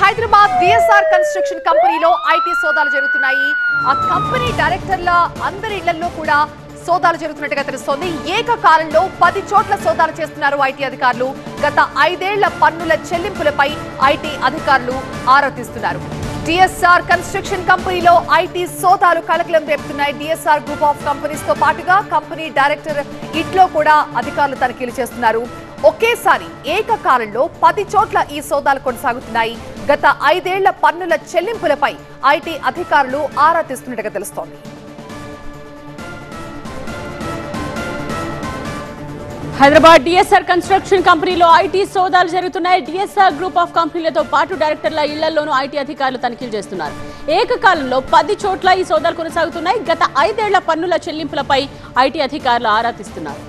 Hyderabad DSR construction కంపెనీలో IT సోదాలు జరుగుతున్నాయి. ఆ కంపెనీ డైరెక్టర్ల అందరి ఇళ్లలో కూడా సోదాలు జరుగుతున్నట్టుగా తెలుస్తోంది. ఏకకాలంలో 10 చోట్ల సోదాలు చేస్తున్నారు ఐటీ అధికారులు. గత 5 ఏళ్ల పన్నుల చెల్లింపులపై ఐటీ అధికారులు ఆరా తీస్తున్నారు. డిఎస్ఆర్ కన్స్ట్రక్షన్ కంపెనీలో ఐటీ సోదాలు కలకలం రేపుతున్నాయి. డిఎస్ఆర్ గ్రూప్ ఆఫ్ కంపెనీస్ తో పాటుగా కంపెనీ డైరెక్టర్ ఇంట్లో కూడా అధికారులు తనిఖీలు చేస్తున్నారు. ఒకేసారి ఏకకాలంలో 10 చోట్ల ఈ సోదాలు కొనసాగుతున్నాయి. గత 5 ఏళ్ల పన్నుల చెల్లింపులపై ఐటీ అధికారులు ఆరా తీస్తున్నట్టుగా తెలుస్తోంది. హైదరాబాద్ డిఎస్ఆర్ కన్స్ట్రక్షన్ కంపెనీలో ఐటీ సోదాలు జరుగుతున్నాయి. డిఎస్ఆర్ గ్రూప్ ఆఫ్ కంపెనీలతో పాటు డైరెక్టర్ల ఇళ్లలోనూ ఐటీ అధికారులు తనిఖీలు చేస్తున్నారు. ఏకకాలంలో 10 చోట్ల ఈ సోదాలు కొనసాగుతున్నాయి. గత 5 ఏళ్ల పన్నుల చెల్లింపులపై ఐటీ అధికారులు ఆరా తీస్తున్నారు.